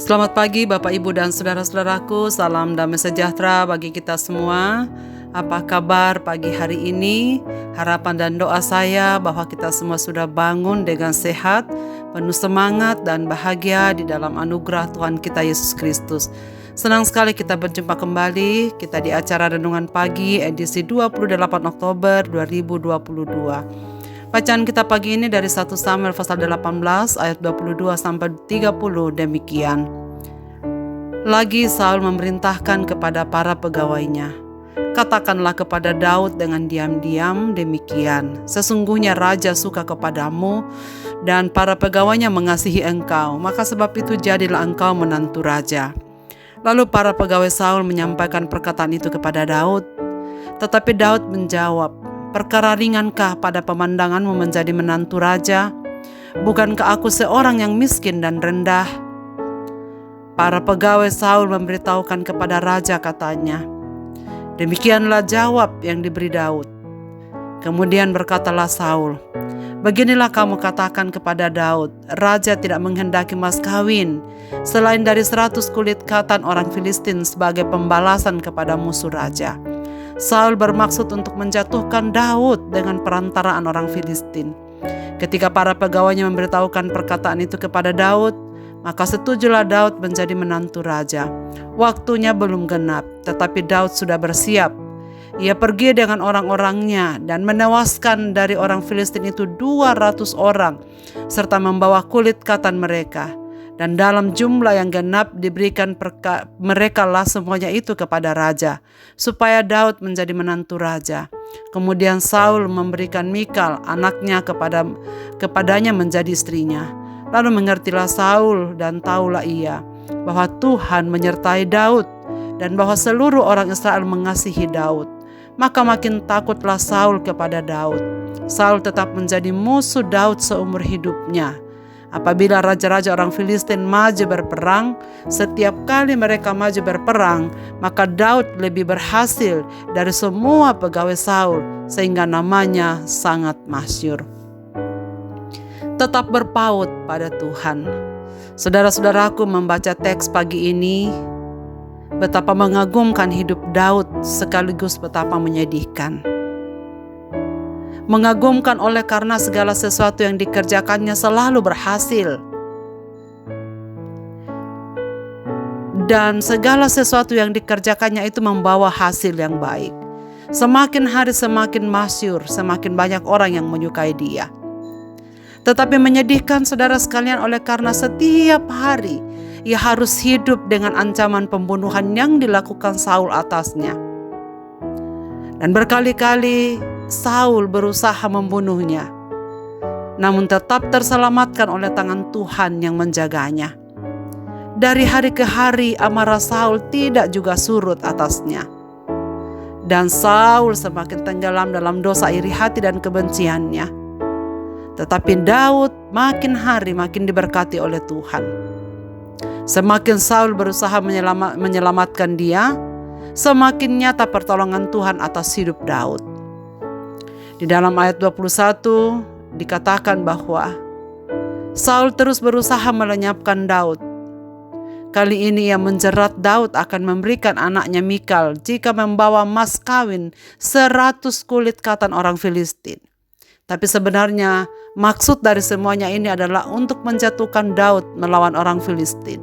Selamat pagi Bapak Ibu dan saudara-saudaraku, salam damai sejahtera bagi kita semua. Apa kabar pagi hari ini? Harapan dan doa saya bahwa kita semua sudah bangun dengan sehat, penuh semangat dan bahagia di dalam anugerah Tuhan kita Yesus Kristus. Senang sekali kita berjumpa kembali, kita di acara Renungan Pagi edisi 28 Oktober 2022. Bacaan kita pagi ini dari 1 Samuel pasal 18 ayat 22 sampai 30 demikian. Lagi Saul memerintahkan kepada para pegawainya, katakanlah kepada Daud dengan diam-diam demikian, sesungguhnya raja suka kepadamu dan para pegawainya mengasihi engkau, maka sebab itu jadilah engkau menantu raja. Lalu para pegawai Saul menyampaikan perkataan itu kepada Daud, tetapi Daud menjawab, perkara ringankah pada pemandanganmu menjadi menantu raja? Bukankah aku seorang yang miskin dan rendah? Para pegawai Saul memberitahukan kepada raja, katanya. Demikianlah jawab yang diberi Daud. Kemudian berkatalah Saul, beginilah kamu katakan kepada Daud, raja tidak menghendaki mas kawin selain dari 100 kulit katan orang Filistin sebagai pembalasan kepada musuh raja. Saul bermaksud untuk menjatuhkan Daud dengan perantaraan orang Filistin. Ketika para pegawainya memberitahukan perkataan itu kepada Daud, maka setujulah Daud menjadi menantu raja. Waktunya belum genap, tetapi Daud sudah bersiap. Ia pergi dengan orang-orangnya dan menewaskan dari orang Filistin itu 200 orang, serta membawa kulit katan mereka. Dan dalam jumlah yang genap diberikan mereka lah semuanya itu kepada raja, supaya Daud menjadi menantu raja. Kemudian Saul memberikan Mikal anaknya kepadanya menjadi istrinya. Lalu mengertilah Saul dan taulah ia bahwa Tuhan menyertai Daud dan bahwa seluruh orang Israel mengasihi Daud. Maka makin takutlah Saul kepada Daud. Saul tetap menjadi musuh Daud seumur hidupnya. Apabila raja-raja orang Filistin maju berperang, setiap kali mereka maju berperang, maka Daud lebih berhasil dari semua pegawai Saul, sehingga namanya sangat masyhur. Tetap berpaut pada Tuhan. Saudara-saudaraku, membaca teks pagi ini, betapa mengagumkan hidup Daud sekaligus betapa menyedihkan. Mengagumkan oleh karena segala sesuatu yang dikerjakannya selalu berhasil. Dan segala sesuatu yang dikerjakannya itu membawa hasil yang baik. Semakin hari semakin masyhur, semakin banyak orang yang menyukai dia. Tetapi menyedihkan saudara sekalian oleh karena setiap hari ia harus hidup dengan ancaman pembunuhan yang dilakukan Saul atasnya. Dan berkali-kali Saul berusaha membunuhnya, namun tetap terselamatkan oleh tangan Tuhan yang menjaganya. Dari hari ke hari amarah Saul tidak juga surut atasnya. Dan Saul semakin tenggelam dalam dosa iri hati dan kebenciannya. Tetapi Daud makin hari makin diberkati oleh Tuhan. Semakin Saul berusaha menyelamatkan dia, semakin nyata pertolongan Tuhan atas hidup Daud. Di dalam ayat 21 dikatakan bahwa Saul terus berusaha melenyapkan Daud. Kali ini ia menjerat Daud akan memberikan anaknya Mikal jika membawa mas kawin 100 kulit katan orang Filistin. Tapi sebenarnya maksud dari semuanya ini adalah untuk menjatuhkan Daud melawan orang Filistin.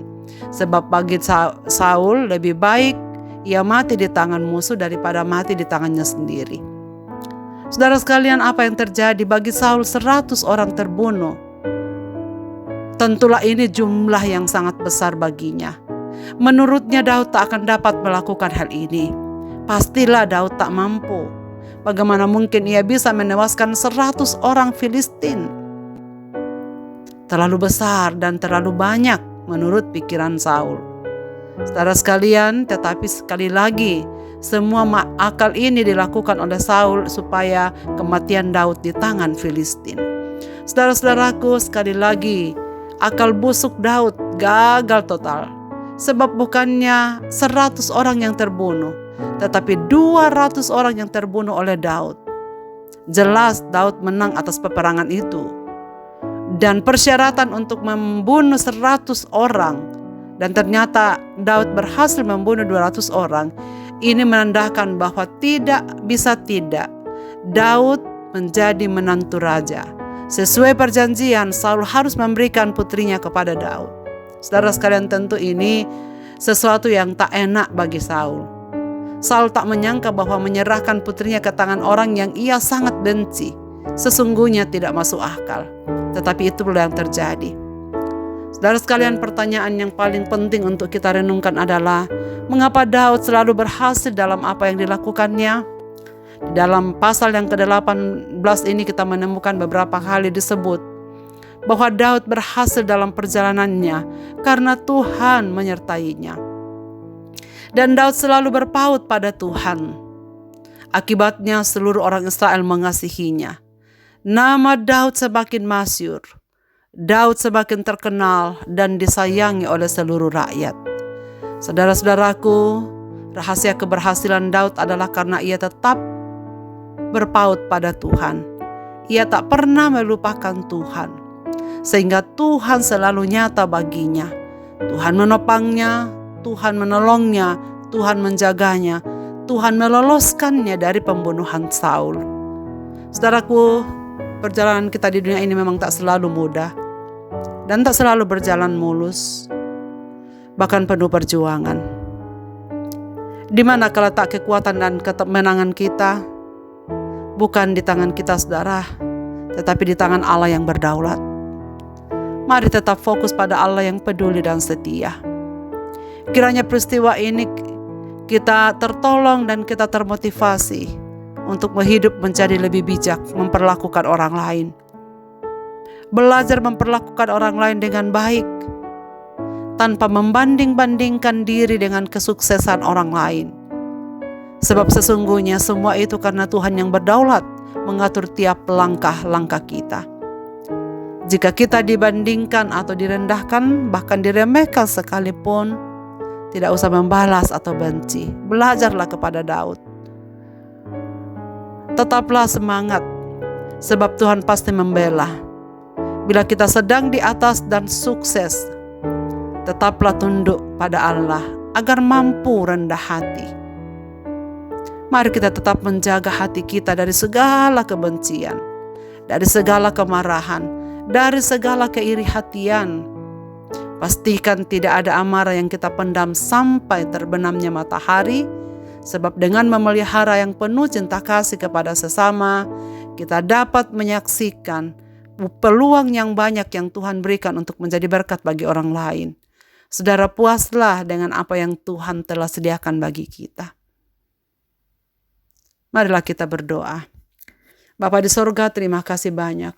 Sebab bagi Saul lebih baik ia mati di tangan musuh daripada mati di tangannya sendiri. Saudara sekalian, apa yang terjadi bagi Saul 100 orang terbunuh? Tentulah ini jumlah yang sangat besar baginya. Menurutnya Daud tak akan dapat melakukan hal ini. Pastilah Daud tak mampu. Bagaimana mungkin ia bisa menewaskan 100 orang Filistin? Terlalu besar dan terlalu banyak menurut pikiran Saul. Saudara sekalian, tetapi sekali lagi, semua akal ini dilakukan oleh Saul supaya kematian Daud di tangan Filistin. Saudara-saudaraku, sekali lagi, akal busuk Daud gagal total. Sebab bukannya 100 orang yang terbunuh, tetapi 200 orang yang terbunuh oleh Daud. Jelas Daud menang atas peperangan itu. Dan persyaratan untuk membunuh 100 orang Dan ternyata Daud berhasil membunuh 200 orang. Ini menandakan bahwa tidak bisa tidak, Daud menjadi menantu raja. Sesuai perjanjian, Saul harus memberikan putrinya kepada Daud. Saudara sekalian, tentu ini sesuatu yang tak enak bagi Saul. Saul tak menyangka bahwa menyerahkan putrinya ke tangan orang yang ia sangat benci sesungguhnya tidak masuk akal. Tetapi itu yang terjadi. Saudara sekalian, pertanyaan yang paling penting untuk kita renungkan adalah mengapa Daud selalu berhasil dalam apa yang dilakukannya? Di dalam pasal yang ke-18 ini kita menemukan beberapa kali disebut bahwa Daud berhasil dalam perjalanannya karena Tuhan menyertainya. Dan Daud selalu berpaut pada Tuhan. Akibatnya seluruh orang Israel mengasihinya. Nama Daud semakin masyhur. Daud semakin terkenal dan disayangi oleh seluruh rakyat. Saudara-saudaraku, rahasia keberhasilan Daud adalah karena ia tetap berpaut pada Tuhan. Ia tak pernah melupakan Tuhan, sehingga Tuhan selalu nyata baginya. Tuhan menopangnya, Tuhan menolongnya, Tuhan menjaganya, Tuhan meloloskannya dari pembunuhan Saul. Saudaraku, perjalanan kita di dunia ini memang tak selalu mudah dan tak selalu berjalan mulus, bahkan penuh perjuangan. Di mana letak kekuatan dan kemenangan kita? Bukan di tangan kita, saudara, tetapi di tangan Allah yang berdaulat. Mari tetap fokus pada Allah yang peduli dan setia. Kiranya peristiwa ini kita tertolong dan kita termotivasi untuk hidup menjadi lebih bijak memperlakukan orang lain. Belajar memperlakukan orang lain dengan baik, tanpa membanding-bandingkan diri dengan kesuksesan orang lain. Sebab sesungguhnya semua itu karena Tuhan yang berdaulat mengatur tiap langkah-langkah kita. Jika kita dibandingkan atau direndahkan, bahkan diremehkan sekalipun, tidak usah membalas atau benci. Belajarlah kepada Daud. Tetaplah semangat, sebab Tuhan pasti membela. Bila kita sedang di atas dan sukses, tetaplah tunduk pada Allah agar mampu rendah hati. Mari kita tetap menjaga hati kita dari segala kebencian, dari segala kemarahan, dari segala keiri hatian. Pastikan tidak ada amarah yang kita pendam sampai terbenamnya matahari, sebab dengan memelihara yang penuh cinta kasih kepada sesama, kita dapat menyaksikan peluang yang banyak yang Tuhan berikan untuk menjadi berkat bagi orang lain. Saudara, puaslah dengan apa yang Tuhan telah sediakan bagi kita. Marilah kita berdoa. Bapa di sorga, terima kasih banyak.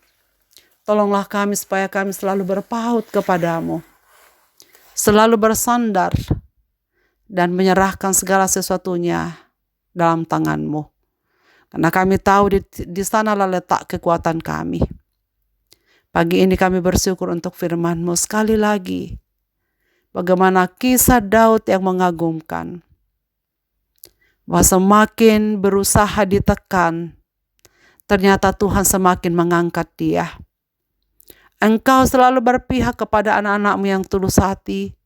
Tolonglah kami supaya kami selalu berpaut kepadamu, selalu bersandar dan menyerahkan segala sesuatunya dalam tangan-Mu. Karena kami tahu di sanalah letak kekuatan kami. Pagi ini kami bersyukur untuk firman-Mu sekali lagi. Bagaimana kisah Daud yang mengagumkan. Bahwa semakin berusaha ditekan, ternyata Tuhan semakin mengangkat dia. Engkau selalu berpihak kepada anak-anak-Mu yang tulus hati,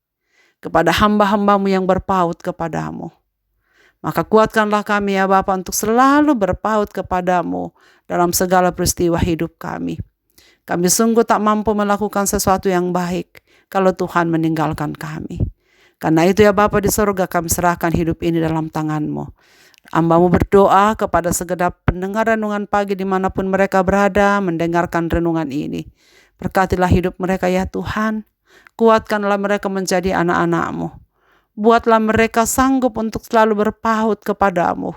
kepada hamba-hamba-Mu yang berpaut kepadamu. Maka kuatkanlah kami ya Bapa untuk selalu berpaut kepadamu dalam segala peristiwa hidup kami. Kami sungguh tak mampu melakukan sesuatu yang baik kalau Tuhan meninggalkan kami. Karena itu ya Bapa di sorga, kami serahkan hidup ini dalam tangan-Mu. Hamba-Mu berdoa kepada segenap pendengar renungan pagi dimanapun mereka berada mendengarkan renungan ini. Berkatilah hidup mereka ya Tuhan. Kuatkanlah mereka menjadi anak-anak-Mu. Buatlah mereka sanggup untuk selalu berpaut kepadamu.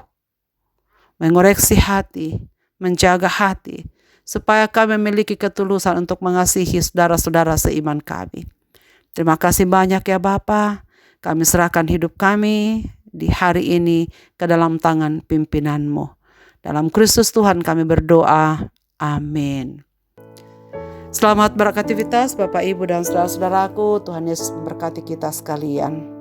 Mengoreksi hati, menjaga hati, supaya kami memiliki ketulusan untuk mengasihi saudara-saudara seiman kami. Terima kasih banyak ya Bapa. Kami serahkan hidup kami di hari ini ke dalam tangan pimpinan-Mu. Dalam Kristus Tuhan kami berdoa. Amin. Selamat beraktivitas Bapak, Ibu, dan saudara-saudaraku. Tuhan Yesus memberkati kita sekalian.